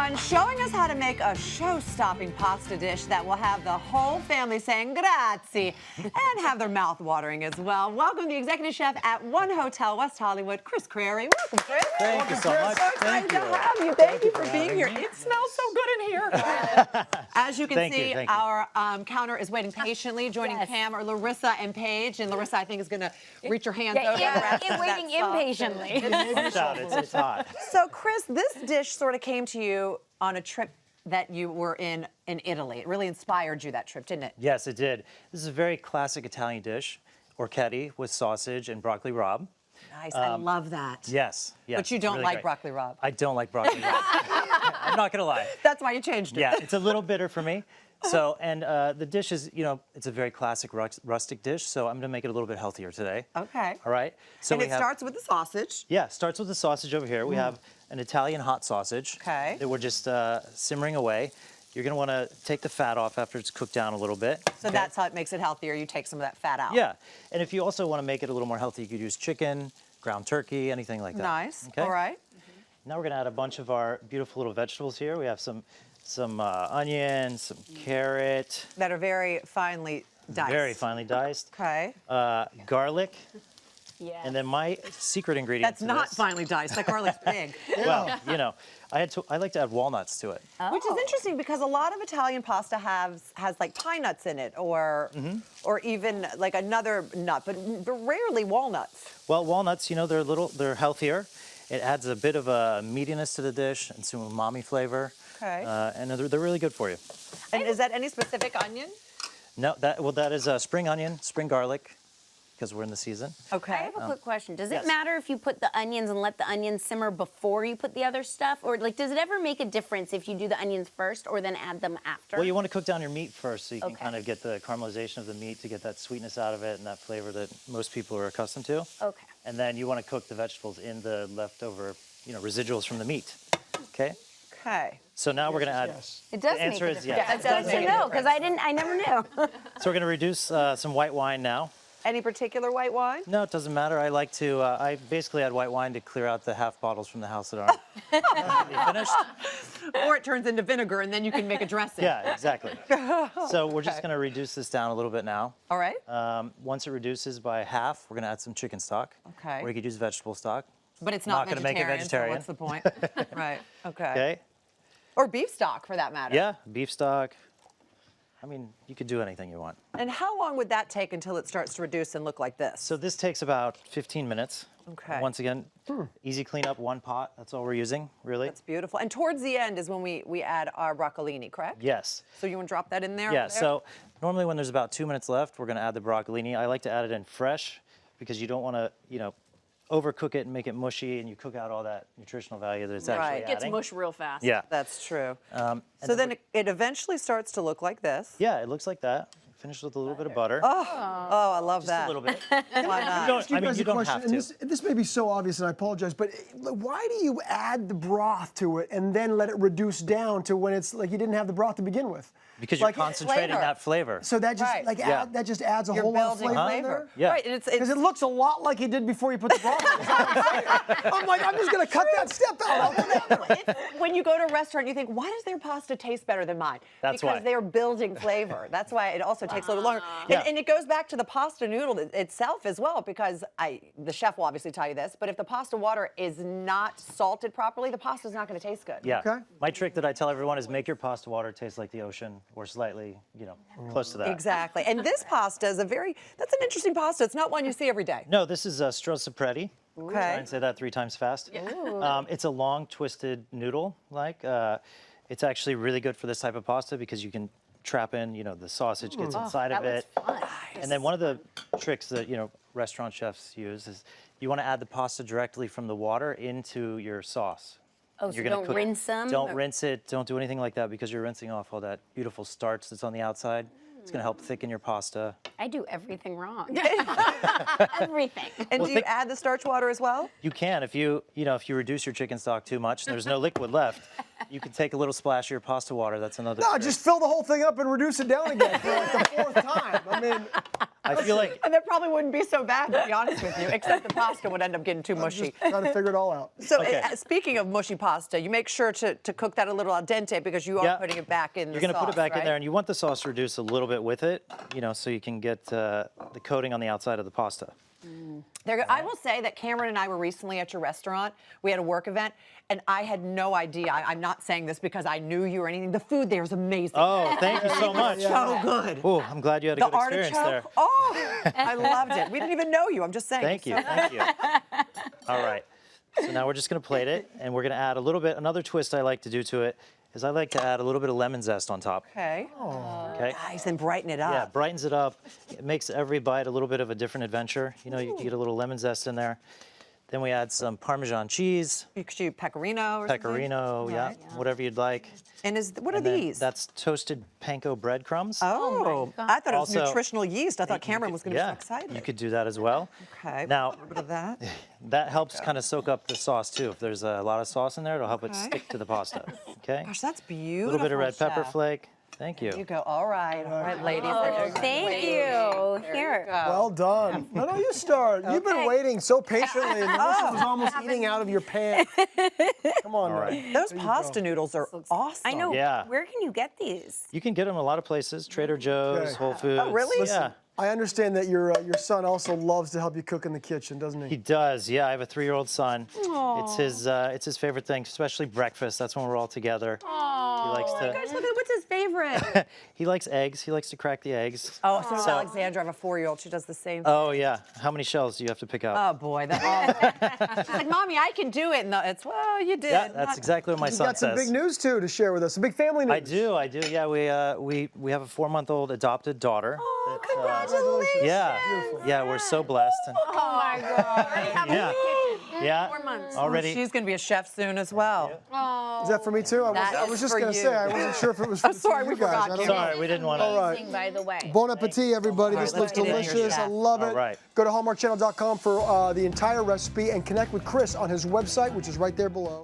everyone, showing us how to make a show-stopping pasta dish that will have the whole family saying grazie and have their mouth watering as well. Welcome to the executive chef at One Hotel West Hollywood, Chris Crary. Welcome, Chris. Thank you so much. So excited to have you. Thank you for being here. It smells so good in here. As you can see, our counter is waiting patiently. Joining Pam are Larissa and Paige. And Larissa, I think, is going to reach her hands over. Waiting impatiently. It's hot. So, Chris, this dish sort of came to you on a trip that you were in Italy. It really inspired you, that trip, didn't it? Yes, it did. This is a very classic Italian dish, orchetti with sausage and broccoli rabe. Nice, I love that. Yes, yes. But you don't really like great. broccoli rabe. I don't like broccoli rabe. I'm not gonna lie. That's why you changed it. Yeah, it's a little bitter for me. So, and the dish is, it's a very classic rustic dish, so I'm gonna make it a little bit healthier today. Okay. All right? So and it starts with the sausage. Yeah, it starts with the sausage over here. We have an Italian hot sausage. Okay. That we're just simmering away. You're gonna wanna take the fat off after it's cooked down a little bit. So that's how it makes it healthier. You take some of that fat out. Yeah, and if you also wanna make it a little more healthy, you could use chicken, ground turkey, anything like that. Nice, Okay? all right. Now we're gonna add a bunch of our beautiful little vegetables here. We have some onions, some carrot. That are very finely diced. Very finely diced. Okay. Garlic. Yeah. And then my secret ingredient That's not finely diced. That garlic's big. Well, I like to add walnuts to it. Oh. Which is interesting because a lot of Italian pasta has like pine nuts in it or even like another nut, but rarely walnuts. Well, walnuts, they're healthier. It adds a bit of a meatiness to the dish and some umami flavor. Okay. And they're really good for you. And is that any specific onion? No, that is a spring onion, spring garlic, because we're in the season. Okay. I have a quick question. Does yes. it matter if you put the onions and let the onions simmer before you put the other stuff? Or does it ever make a difference if you do the onions first or then add them after? Well, you want to cook down your meat first so you can Okay. kind of get the caramelization of the meat to get that sweetness out of it and that flavor that most people are accustomed to. Okay. And then you want to cook the vegetables in the leftover, residuals from the meat. Okay? Okay. So now we're going to add. It does The answer make a is difference. yes. That's good to know because I never knew. So we're going to reduce some white wine now. Any particular white wine? No, it doesn't matter. I like to, I basically add white wine to clear out the half bottles from the house that aren't finished. Or it turns into vinegar and then you can make a dressing. Yeah, exactly. So we're just going to reduce this down a little bit now. All right. Once it reduces by half, we're going to add some chicken stock. Okay. Or you could use vegetable stock. But it's not going to make it vegetarian. So what's the point? Right. Okay. Okay. Or beef stock, for that matter. Yeah, beef stock. I mean, you could do anything you want. And how long would that take until it starts to reduce and look like this? So this takes about 15 minutes. Okay. Once again, easy cleanup, one pot. That's all we're using, really. That's beautiful. And towards the end is when we add our broccolini, correct? Yes. So you want to drop that in there? Yeah, so normally when there's about 2 minutes left, we're going to add the broccolini. I like to add it in fresh because you don't want to, overcook it and make it mushy and you cook out all that nutritional value that it's actually Right. adding. It gets mush real fast. Yeah. That's true. And So then it eventually starts to look like this. Yeah, it looks like that. Finish with a little bit of butter. Oh, I love Just that. a little bit. Why not? You don't have to. And this may be so obvious, and I apologize, but why do you add the broth to it and then let it reduce down to when it's like you didn't have the broth to begin with? Because you're Like, concentrating flavor. that flavor. So that just Right. Yeah. that just adds a You're whole lot of building flavor. in flavor. there? Yeah. Right, and it's Because it looks a lot like you did before you put the broth in. I'm like, I'm just gonna cut that step out. when you go to a restaurant, you think, why does their pasta taste better than mine? That's because why. they're building flavor. That's why it also takes a little longer. Yeah. And it goes back to the pasta noodle itself as well, because the chef will obviously tell you this, but if the pasta water is not salted properly, the pasta's not going to taste good. Yeah. Okay. My trick that I tell everyone is make your pasta water taste like the ocean or slightly, close to that. Exactly. And this pasta is that's an interesting pasta. It's not one you see every day. No, this is Strozzapreti. Okay. Try and say that 3 times fast. It's a long, twisted noodle. It's actually really good for this type of pasta because you can trap in, the sausage gets inside of it. Fun. And then one of the tricks that, restaurant chefs use is you want to add the pasta directly from the water into your sauce. Oh, so You're gonna don't rinse them? Don't rinse it. Don't do anything like that because you're rinsing off all that beautiful starch that's on the outside. It's going to help thicken your pasta. I do everything wrong. Everything. And do you add the starch water as well? You can if you reduce your chicken stock too much and there's no liquid left. You can take a little splash of your pasta water. That's another. No, trick. just fill the whole thing up and reduce it down again for like the 4th time. I mean, I feel like And that probably wouldn't be so bad, to be honest with you, except the pasta would end up getting too mushy. just trying to figure it all out. So Okay. speaking of mushy pasta, you make sure to cook that a little al dente because you are Yeah. putting it back in you're the going to put it back in right? there, and you want the sauce to reduce a little bit with it, so you can get the coating on the outside of the pasta. I will say that Cameron and I were recently at your restaurant. We had a work event, and I had no idea. I'm not saying this because I knew you or anything. The food there is amazing. Oh, thank you so much. So good. Oh, I'm glad you had a The good experience there. artichoke. Oh, I loved it. We didn't even know you. I'm just saying. Thank you, thank you. All right, so now we're just going to plate it, and we're going to add a little bit. Another twist I like to do to it is I like to add a little bit of lemon zest on top. Okay. Okay. Nice, and brighten it up. Yeah, brightens it up. It makes every bite a little bit of a different adventure. You can get a little lemon zest in there. Then we add some Parmesan cheese, You could do pecorino or something. pecorino, yeah, whatever you'd like. And what are And then these? That's toasted panko breadcrumbs. Oh, I thought it was Also- nutritional yeast. I thought Cameron was going to be so Yeah, excited. you could do that as well. Okay. Now, a little bit of that. that helps kind of soak up the sauce too. If there's a lot of sauce in there, it'll help it Okay. stick to the pasta. Okay. Gosh, that's A beautiful. little bit of red pepper Chef. flake. Thank you. There you go. All right, ladies. Oh, thank you. Here. Well done. No, you start. You've been waiting so patiently, and Melissa was almost eating out of your pan. Come on, All man. right. Those pasta noodles are awesome. I know. Yeah. Where can you get these? You can get them a lot of places. Trader Joe's, Okay. Whole Foods. Oh, really? Yeah. I understand that your son also loves to help you cook in the kitchen, doesn't He he? does, yeah. I have a 3-year-old son. It's his favorite thing, especially breakfast. That's when we're all together. He likes to. Guys, look at what's his favorite. He likes eggs. He likes to crack the eggs. Oh, so does Alexandra. I have a 4-year-old. She does the same thing. Oh yeah. How many shells do you have to pick out? Oh boy, she's like, Mommy, I can do it. And it's, well, you did. Yeah, that's exactly what my You've son got some says. big news too to share with us. Some big family news. I do. Yeah, we have a 4-month-old adopted daughter. Oh, that, congratulations. yeah, we're so blessed. And, Oh my God. yeah, 4 months. already. She's going to be a chef soon as well. Is that for me too? That I is was just for going to you. say, I wasn't sure if it was for sorry, you we guys. forgot, I don't Kim. know. Sorry, we didn't want to. All right. By the way. Bon appetit, everybody. All This right, looks let's get in here, delicious. I Chef. love it. All right. Go to hallmarkchannel.com for the entire recipe and connect with Chris on his website, which is right there below.